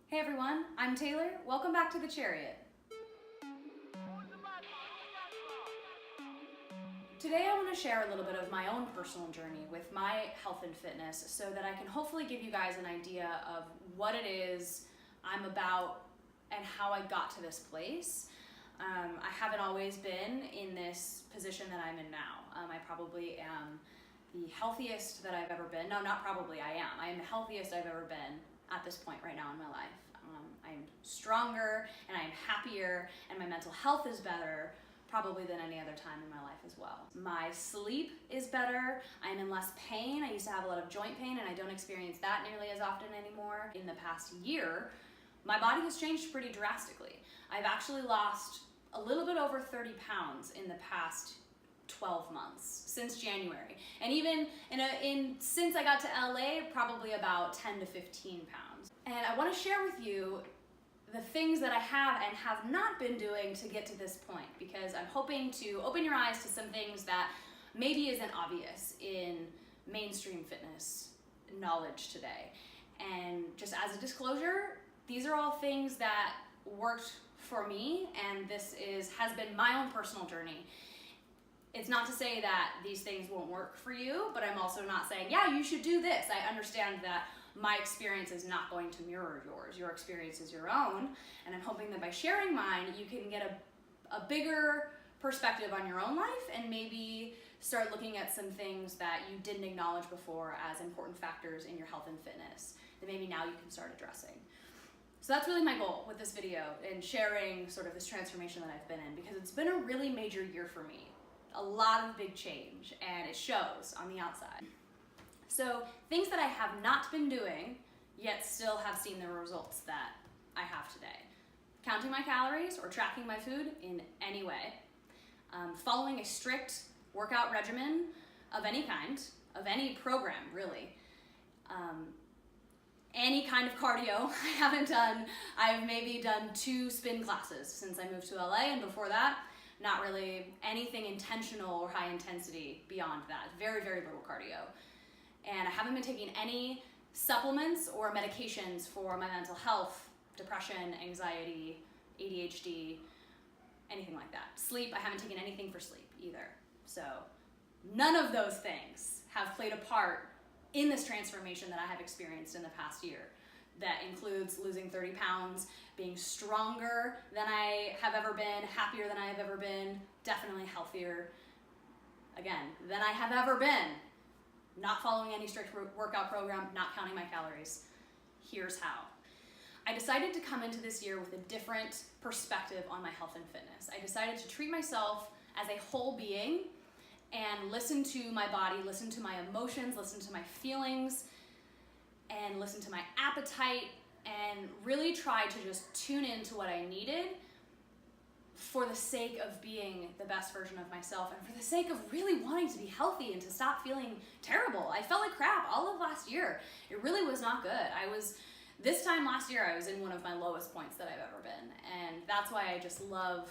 Hey everyone, I'm Taylor. Welcome back to The Chariot. Today I want to share a little bit of my own personal journey with my health and fitness so that I can hopefully give you guys an idea of what it is I'm about and how I got to this place. I haven't always been in this position that I'm in now. I probably am the healthiest that I've ever been. No, not probably, I am. I am the healthiest I've ever been at this point right now in my life. I'm stronger and I'm happier and my mental health is better probably than any other time in my life as well. My sleep is better. I'm in less pain. I used to have a lot of joint pain and I don't experience that nearly as often anymore. In the past year, my body has changed pretty drastically. I've actually lost a little bit over 30 pounds in the past 12 months since January. And even since I got to LA, probably about 10 to 15 pounds. And I want to share with you the things that I have and have not been doing to get to this point, because I'm hoping to open your eyes to some things that maybe isn't obvious in mainstream fitness knowledge today. And just as a disclosure, these are all things that worked for me, and this has been my own personal journey. It's not to say that these things won't work for you, but I'm also not saying, yeah, you should do this. I understand that my experience is not going to mirror yours. Your experience is your own, and I'm hoping that by sharing mine, you can get a bigger perspective on your own life and maybe start looking at some things that you didn't acknowledge before as important factors in your health and fitness that maybe now you can start addressing. So that's really my goal with this video and sharing sort of this transformation that I've been in, because it's been a really major year for me. A lot of big change, and it shows on the outside. So things that I have not been doing, yet still have seen the results that I have today. Counting my calories or tracking my food in any way. Following a strict workout regimen of any kind, of any program really. Any kind of cardio I haven't done. I've maybe done 2 spin classes since I moved to LA, and before that, not really anything intentional or high intensity beyond that. Very, very little cardio. And I haven't been taking any supplements or medications for my mental health, depression, anxiety, ADHD, anything like that. Sleep, I haven't taken anything for sleep either. So none of those things have played a part in this transformation that I have experienced in the past year. That includes losing 30 pounds, being stronger than I have ever been, happier than I have ever been, definitely healthier, again, than I have ever been. Not following any strict workout program, not counting my calories. Here's how. I decided to come into this year with a different perspective on my health and fitness. I decided to treat myself as a whole being and listen to my body, listen to my emotions, listen to my feelings, and listen to my appetite, and really try to just tune into what I needed for the sake of being the best version of myself and for the sake of really wanting to be healthy and to stop feeling terrible. I felt like crap all of last year. It really was not good. This time last year, I was in one of my lowest points that I've ever been, and that's why I just love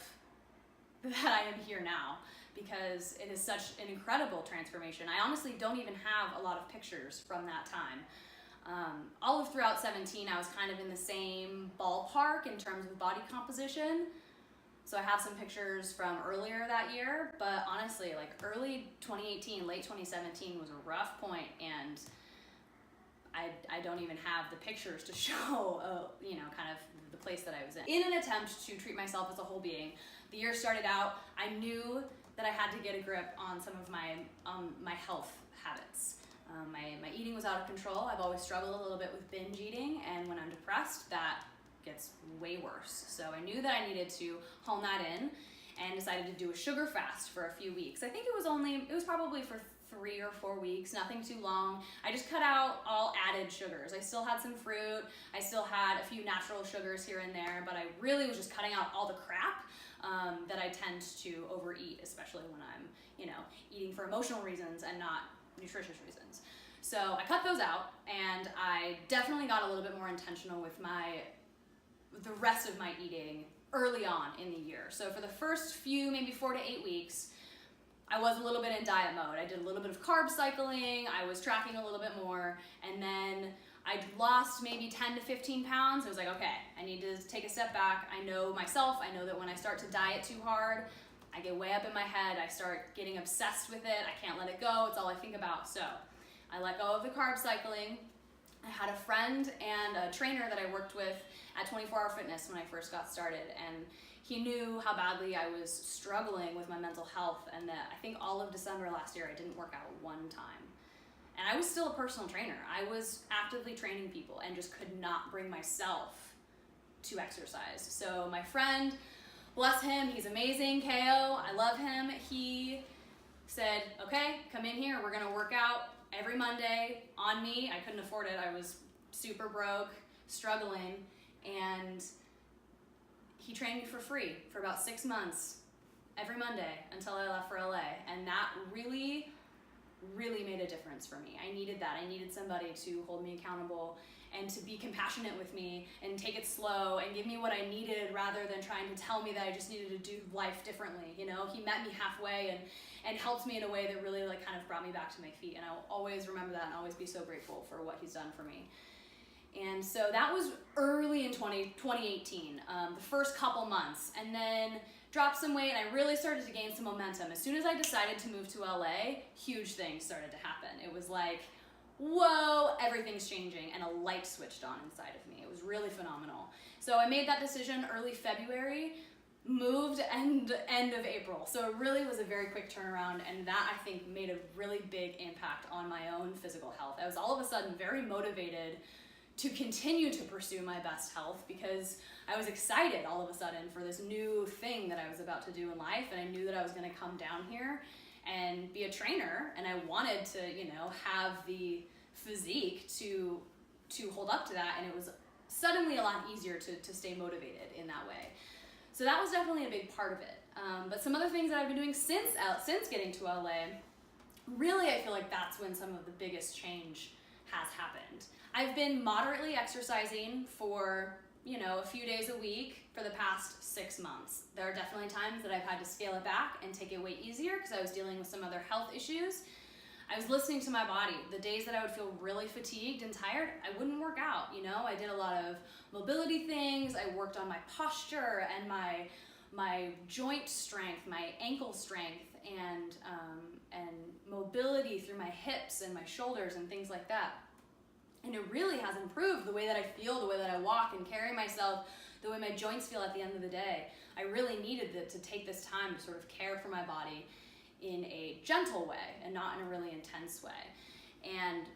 that I am here now, because it is such an incredible transformation. I honestly don't even have a lot of pictures from that time. All of throughout 17, I was kind of in the same ballpark in terms of body composition. So I have some pictures from earlier that year, but honestly, like early 2018, late 2017 was a rough point, and I don't even have the pictures to show, kind of the place that I was in. In an attempt to treat myself as a whole being, the year started out, I knew that I had to get a grip on some of my health habits. My eating was out of control. I've always struggled a little bit with binge eating, and when I'm depressed, that gets way worse. So I knew that I needed to hone that in and decided to do a sugar fast for a few weeks. I think it was probably for 3 or 4 weeks, nothing too long. I just cut out all added sugars. I still had some fruit, I still had a few natural sugars here and there, but I really was just cutting out all the crap that I tend to overeat, especially when I'm, eating for emotional reasons and not nutritious reasons. So I cut those out, and I definitely got a little bit more intentional with the rest of my eating early on in the year. So for the first few, maybe 4 to 8 weeks, I was a little bit in diet mode. I did a little bit of carb cycling, I was tracking a little bit more, and then I'd lost maybe 10 to 15 pounds. I was like, okay, I need to take a step back. I know myself. I know that when I start to diet too hard, I get way up in my head. I start getting obsessed with it. I can't let it go. It's all I think about. So I let go of the carb cycling. I had a friend and a trainer that I worked with at 24 Hour Fitness when I first got started, and he knew how badly I was struggling with my mental health, and that I think all of December last year I didn't work out one time. And I was still a personal trainer. I was actively training people and just could not bring myself to exercise. So my friend, bless him, he's amazing, KO, I love him. He said, okay, come in here, we're gonna work out every Monday on me. I couldn't afford it. I was super broke, struggling, and he trained me for free for about 6 months every Monday until I left for LA. And that really made a difference for me. I needed that. I needed somebody to hold me accountable and to be compassionate with me and take it slow and give me what I needed rather than trying to tell me that I just needed to do life differently. You know, he met me halfway and helped me in a way that really like kind of brought me back to my feet. And I'll always remember that and always be so grateful for what he's done for me. And so that was early in 2018, the first couple months, and then dropped some weight, and I really started to gain some momentum. As soon as I decided to move to LA, huge things started to happen. It was like, whoa, everything's changing, and a light switched on inside of me. It was really phenomenal. So I made that decision early February, moved end of April. So it really was a very quick turnaround, and that I think made a really big impact on my own physical health. I was all of a sudden very motivated to continue to pursue my best health because I was excited all of a sudden for this new thing that I was about to do in life, and I knew that I was going to come down here and be a trainer, and I wanted to, you know, have the physique to hold up to that, and it was suddenly a lot easier to stay motivated in that way. So that was definitely a big part of it. But some other things that I've been doing since getting to LA, really I feel like that's when some of the biggest change has happened. I've been moderately exercising for, you know, a few days a week for the past 6 months. There are definitely times that I've had to scale it back and take it way easier because I was dealing with some other health issues. I was listening to my body. The days that I would feel really fatigued and tired, I wouldn't work out, you know? I did a lot of mobility things. I worked on my posture and my joint strength, my ankle strength, and mobility through my hips and my shoulders and things like that. And it really has improved the way that I feel, the way that I walk and carry myself, the way my joints feel at the end of the day. I really needed to take this time to sort of care for my body in a gentle way and not in a really intense way. And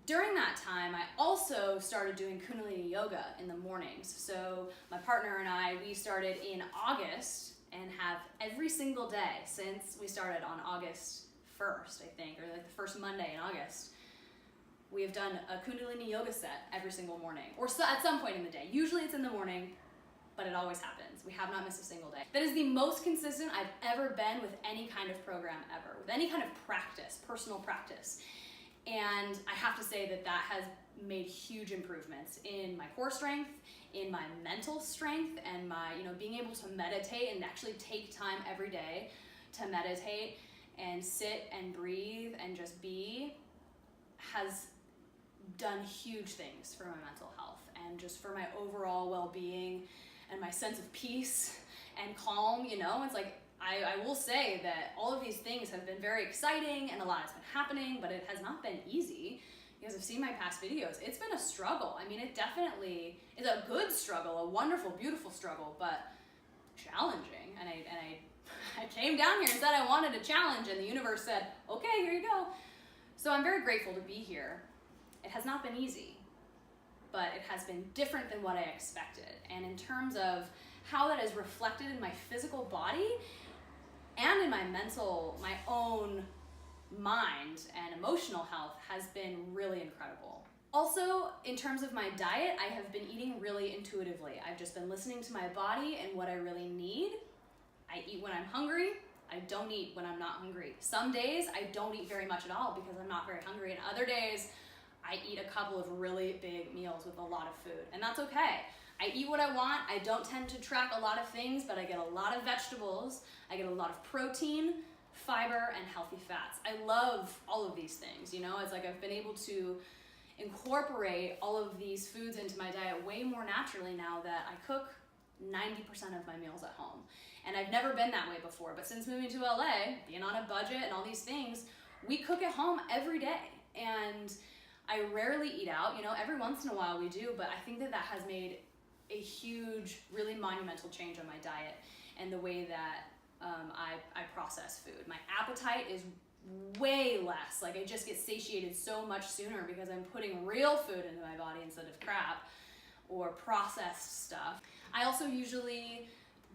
during that time, I also started doing Kundalini yoga in the mornings. So my partner and I, we started in August and have every single day since we started on August 1st, I think, or like the first Monday in August. We have done a Kundalini yoga set every single morning, or at some point in the day. Usually it's in the morning, but it always happens. We have not missed a single day. That is the most consistent I've ever been with any kind of program ever, with any kind of practice, personal practice. And I have to say that that has made huge improvements in my core strength, in my mental strength, and my, you know, being able to meditate and actually take time every day to meditate and sit and breathe and just be has done huge things for my mental health and just for my overall well-being and my sense of peace and calm. You know, it's like I will say that all of these things have been very exciting and a lot has been happening, but it has not been easy. You guys have seen my past videos. It's been a struggle. I mean, it definitely is a good struggle, a wonderful, beautiful struggle, but challenging. And I came down here and said I wanted a challenge, and the universe said, okay, here you go. So I'm very grateful to be here. It has not been easy, but it has been different than what I expected. And in terms of how that is reflected in my physical body and in my mental, my own mind and emotional health has been really incredible. Also, in terms of my diet, I have been eating really intuitively. I've just been listening to my body and what I really need. I eat when I'm hungry. I don't eat when I'm not hungry. Some days I don't eat very much at all because I'm not very hungry, and other days I eat a couple of really big meals with a lot of food, and that's okay. I eat what I want. I don't tend to track a lot of things, but I get a lot of vegetables. I get a lot of protein, fiber, and healthy fats. I love all of these things, you know? It's like I've been able to incorporate all of these foods into my diet way more naturally now that I cook 90% of my meals at home. And I've never been that way before, but since moving to LA, being on a budget and all these things, we cook at home every day. And I rarely eat out, every once in a while we do, but I think that has made a huge, really monumental change on my diet and the way that I process food. My appetite is way less. Like, I just get satiated so much sooner because I'm putting real food into my body instead of crap or processed stuff. I also usually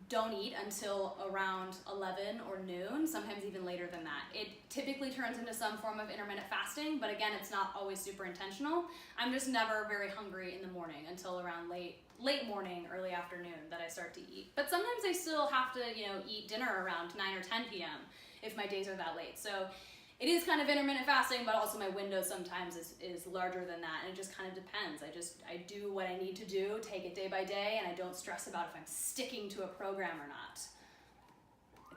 don't eat until around 11 or noon, sometimes even later than that. It typically turns into some form of intermittent fasting, but again, it's not always super intentional. I'm just never very hungry in the morning until around late morning, early afternoon that I start to eat. But sometimes I still have to, eat dinner around 9 or 10 p.m. if my days are that late. So it is kind of intermittent fasting, but also my window sometimes is larger than that, and it just kind of depends. I do what I need to do, take it day by day, and I don't stress about if I'm sticking to a program or not.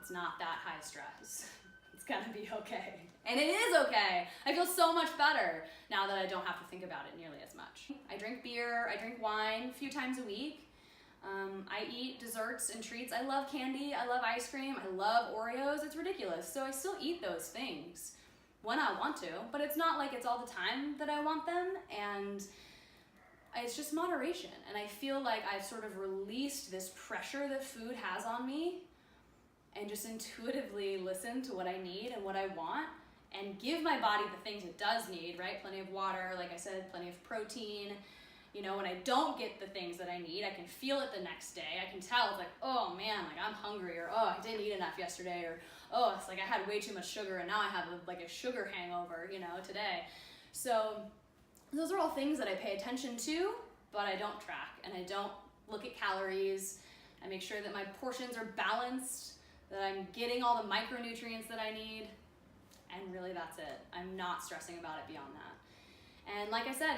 It's not that high stress. It's gonna be okay. And it is okay. I feel so much better now that I don't have to think about it nearly as much. I drink beer, I drink wine a few times a week. I eat desserts and treats. I love candy, I love ice cream, I love Oreos. It's ridiculous. So I still eat those things when I want to, but it's not like it's all the time that I want them, and it's just moderation. And I feel like I've sort of released this pressure that food has on me and just intuitively listen to what I need and what I want and give my body the things it does need, right? Plenty of water, like I said, plenty of protein. When I don't get the things that I need, I can feel it the next day. I can tell, it's like, oh man, like I'm hungry, or oh, I didn't eat enough yesterday, or oh, it's like I had way too much sugar and now I have a sugar hangover, today. So those are all things that I pay attention to, but I don't track, and I don't look at calories. I make sure that my portions are balanced, that I'm getting all the micronutrients that I need, and really that's it. I'm not stressing about it beyond that. And like I said,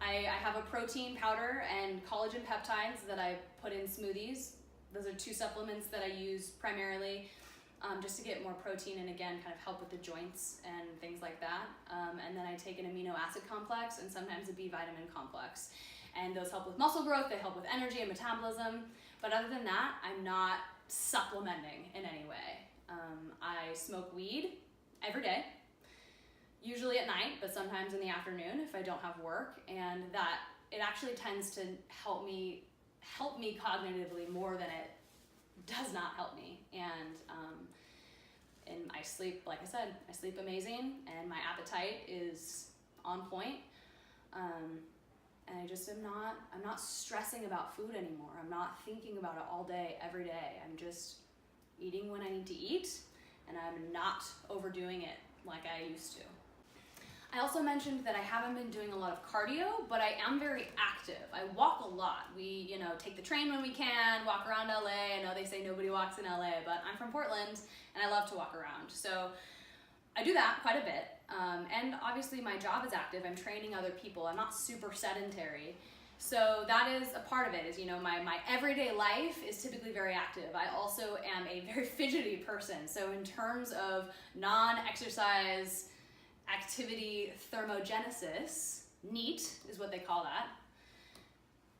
I have a protein powder and collagen peptides that I put in smoothies. Those are two supplements that I use primarily just to get more protein and, again, kind of help with the joints and things like that. And then I take an amino acid complex and sometimes a B vitamin complex. And those help with muscle growth, they help with energy and metabolism. But other than that, I'm not supplementing in any way. I smoke weed every day. Usually at night, but sometimes in the afternoon if I don't have work, and that it actually tends to help me cognitively more than it does not help me. And I sleep, like I said, I sleep amazing, and my appetite is on point. And I just I'm not stressing about food anymore. I'm not thinking about it all day, every day. I'm just eating when I need to eat, and I'm not overdoing it like I used to. I also mentioned that I haven't been doing a lot of cardio, but I am very active. I walk a lot. We, take the train when we can, walk around LA. I know they say nobody walks in LA, but I'm from Portland and I love to walk around. So I do that quite a bit. And obviously my job is active. I'm training other people. I'm not super sedentary. So that is a part of it, is, my everyday life is typically very active. I also am a very fidgety person. So in terms of non-exercise activity thermogenesis, NEAT is what they call that,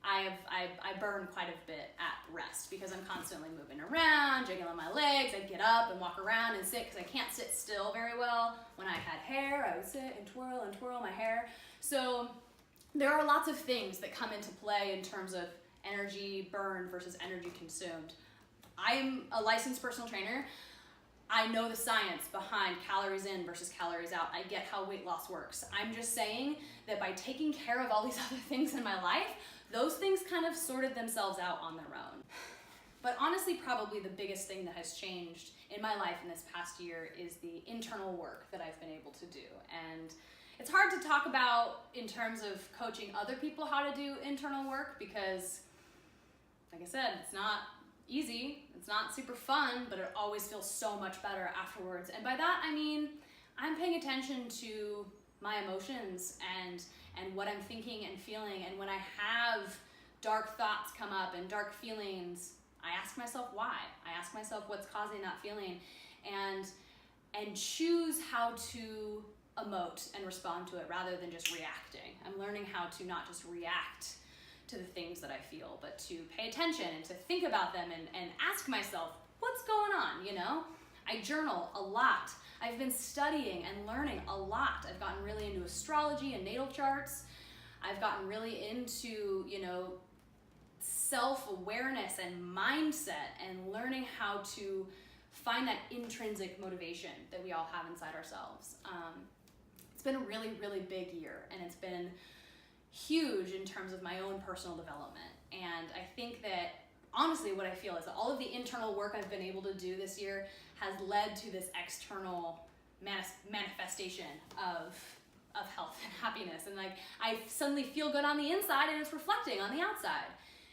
I burn quite a bit at rest because I'm constantly moving around, jiggling my legs. I get up and walk around and sit because I can't sit still very well. When I had hair, I would sit and twirl my hair. So there are lots of things that come into play in terms of energy burn versus energy consumed. I'm a licensed personal trainer. I know the science behind calories in versus calories out. I get how weight loss works. I'm just saying that by taking care of all these other things in my life, those things kind of sorted themselves out on their own. But honestly, probably the biggest thing that has changed in my life in this past year is the internal work that I've been able to do. And it's hard to talk about in terms of coaching other people how to do internal work because, like I said, it's not easy, it's not super fun, but it always feels so much better afterwards. And by that, I mean, I'm paying attention to my emotions and what I'm thinking and feeling. And when I have dark thoughts come up and dark feelings, I ask myself why. I ask myself what's causing that feeling and choose how to emote and respond to it rather than just reacting. I'm learning how to not just react to the things that I feel, but to pay attention and to think about them and ask myself, what's going on, you know? I journal a lot. I've been studying and learning a lot. I've gotten really into astrology and natal charts. I've gotten really into, you know, self-awareness and mindset and learning how to find that intrinsic motivation that we all have inside ourselves. It's been a really, really big year, and it's been huge in terms of my own personal development. And I think that honestly what I feel is that all of the internal work I've been able to do this year has led to this external manifestation of health and happiness. And like, I suddenly feel good on the inside and it's reflecting on the outside.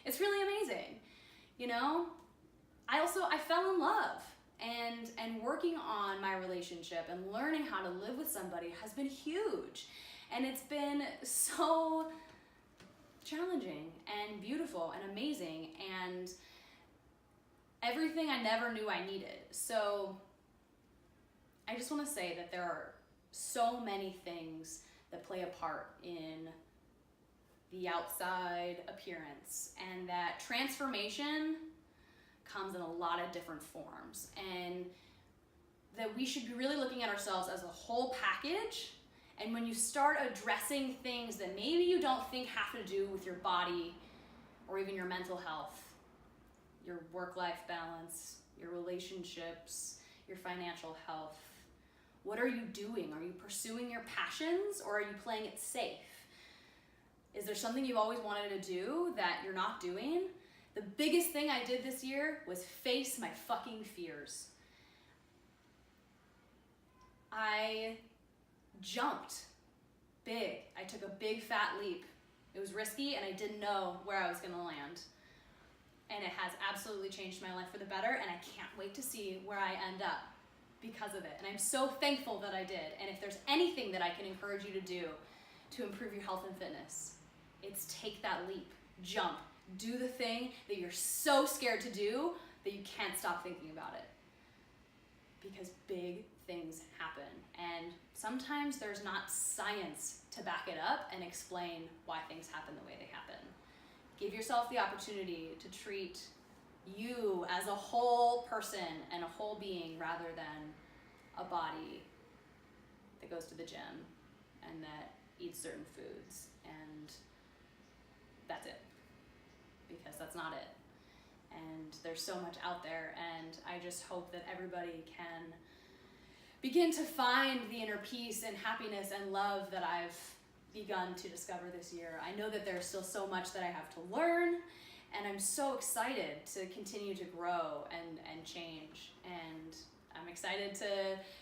It's really amazing. You know, I fell in love, and working on my relationship and learning how to live with somebody has been huge. And it's been so challenging and beautiful and amazing and everything I never knew I needed. So I just want to say that there are so many things that play a part in the outside appearance, and that transformation comes in a lot of different forms, and that we should be really looking at ourselves as a whole package. And when you start addressing things that maybe you don't think have to do with your body or even your mental health, your work-life balance, your relationships, your financial health, what are you doing? Are you pursuing your passions, or are you playing it safe? Is there something you've always wanted to do that you're not doing? The biggest thing I did this year was face my fucking fears. I jumped big. I took a big fat leap. It was risky and I didn't know where I was gonna land. And it has absolutely changed my life for the better, and I can't wait to see where I end up because of it. And I'm so thankful that I did. And if there's anything that I can encourage you to do to improve your health and fitness, it's take that leap, jump, do the thing that you're so scared to do that you can't stop thinking about it. Because big things happen, and sometimes there's not science to back it up and explain why things happen the way they happen. Give yourself the opportunity to treat you as a whole person and a whole being rather than a body that goes to the gym and that eats certain foods, and that's it, because that's not it. And there's so much out there, and I just hope that everybody can begin to find the inner peace and happiness and love that I've begun to discover this year. I know that there's still so much that I have to learn, and I'm so excited to continue to grow and change. And I'm excited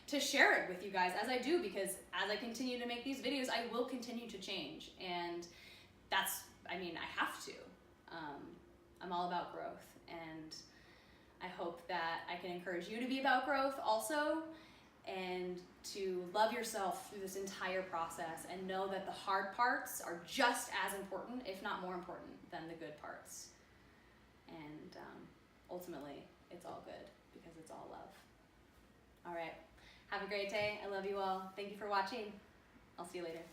to share it with you guys as I do, because as I continue to make these videos, I will continue to change. And that's, I mean, I have to. I'm all about growth, and I hope that I can encourage you to be about growth also, and to love yourself through this entire process, and know that the hard parts are just as important, if not more important, than the good parts. And ultimately, it's all good because it's all love. All right, have a great day. I love you all. Thank you for watching. I'll see you later.